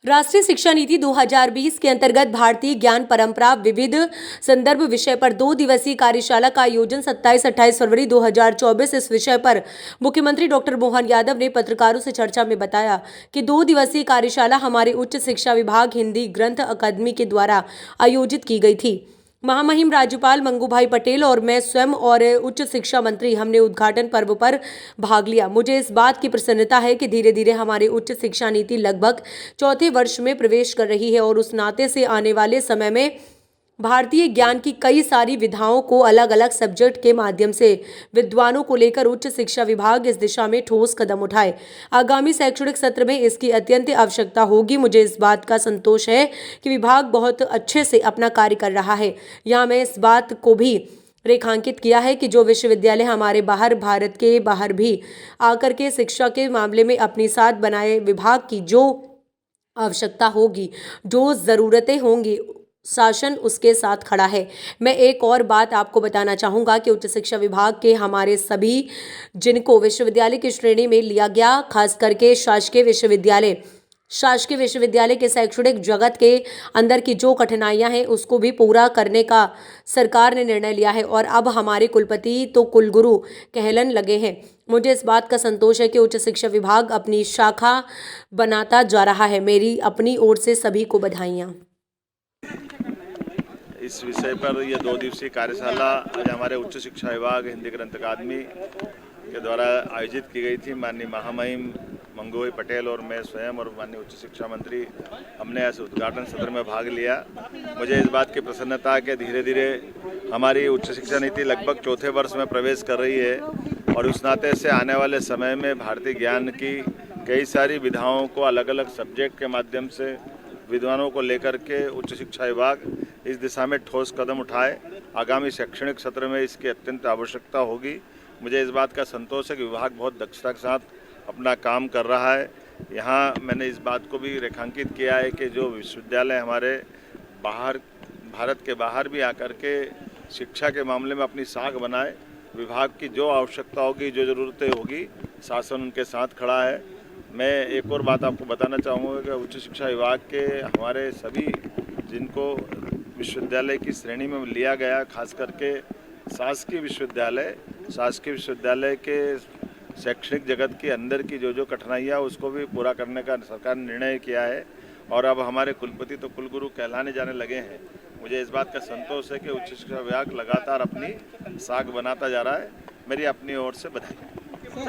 राष्ट्रीय शिक्षा नीति 2020 के अंतर्गत भारतीय ज्ञान परंपरा विविध संदर्भ विषय पर 2 दिवसीय कार्यशाला का आयोजन 27-28 फरवरी 2024 इस विषय पर मुख्यमंत्री डॉक्टर मोहन यादव ने पत्रकारों से चर्चा में बताया कि 2 दिवसीय कार्यशाला हमारे उच्च शिक्षा विभाग हिंदी ग्रंथ अकादमी के द्वारा आयोजित की गई थी। महामहिम राज्यपाल मंगूभाई पटेल और मैं स्वयं और उच्च शिक्षा मंत्री हमने उद्घाटन पर्व पर भाग लिया। मुझे इस बात की प्रसन्नता है कि धीरे धीरे हमारी उच्च शिक्षा नीति लगभग चौथे वर्ष में प्रवेश कर रही है और उस नाते से आने वाले समय में भारतीय ज्ञान की कई सारी विधाओं को अलग अलग सब्जेक्ट के माध्यम से विद्वानों को लेकर उच्च शिक्षा विभाग इस दिशा में ठोस कदम उठाए। आगामी शैक्षणिक सत्र में इसकी अत्यंत आवश्यकता होगी। मुझे इस बात का संतोष है कि विभाग बहुत अच्छे से अपना कार्य कर रहा है। यहाँ मैं इस बात को भी रेखांकित किया है कि जो विश्वविद्यालय हमारे बाहर भारत के बाहर भी आकर के शिक्षा के मामले में अपनी साथ बनाए विभाग की जो आवश्यकता होगी, जो ज़रूरतें होंगी, शासन उसके साथ खड़ा है। मैं एक और बात आपको बताना चाहूँगा कि उच्च शिक्षा विभाग के हमारे सभी जिनको विश्वविद्यालय की श्रेणी में लिया गया, खास करके शासकीय विश्वविद्यालय के शैक्षणिक जगत के अंदर की जो कठिनाइयां हैं उसको भी पूरा करने का सरकार ने निर्णय लिया है और अब हमारे कुलपति तो कुलगुरु कहलन लगे हैं। मुझे इस बात का संतोष है कि उच्च शिक्षा विभाग अपनी शाखा बनाता जा रहा है। मेरी अपनी ओर से सभी को बधाइयाँ। इस विषय पर यह 2 दिवसीय कार्यशाला आज हमारे उच्च शिक्षा विभाग हिंदी ग्रंथ अकादमी के द्वारा आयोजित की गई थी। माननीय महामहिम मंगूभाई पटेल और मैं स्वयं और माननीय उच्च शिक्षा मंत्री हमने ऐसे उद्घाटन सत्र में भाग लिया। मुझे इस बात की प्रसन्नता है कि धीरे धीरे हमारी उच्च शिक्षा नीति लगभग चौथे वर्ष में प्रवेश कर रही है और उस नाते से आने वाले समय में भारतीय ज्ञान की कई सारी विधाओं को अलग अलग सब्जेक्ट के माध्यम से विद्वानों को लेकर के उच्च शिक्षा विभाग इस दिशा में ठोस कदम उठाए। आगामी शैक्षणिक सत्र में इसकी अत्यंत आवश्यकता होगी। मुझे इस बात का संतोष है कि विभाग बहुत दक्षता के साथ अपना काम कर रहा है। यहाँ मैंने इस बात को भी रेखांकित किया है कि जो विश्वविद्यालय हमारे बाहर भारत के बाहर भी आकर के शिक्षा के मामले में अपनी साख बनाए, विभाग की जो आवश्यकता होगी, जो ज़रूरतें होगी, शासन उनके साथ खड़ा है। मैं एक और बात आपको बताना चाहूँगा कि उच्च शिक्षा विभाग के हमारे सभी जिनको विश्वविद्यालय की श्रेणी में लिया गया, खास करके शासकीय विश्वविद्यालय के शैक्षणिक जगत के अंदर की जो कठिनाइयाँ उसको भी पूरा करने का सरकार ने निर्णय किया है और अब हमारे कुलपति तो कुलगुरु कहलाने जाने लगे हैं। मुझे इस बात का संतोष है कि उच्च शिक्षा विभाग लगातार अपनी साख बनाता जा रहा है। मेरी अपनी ओर से बधाई।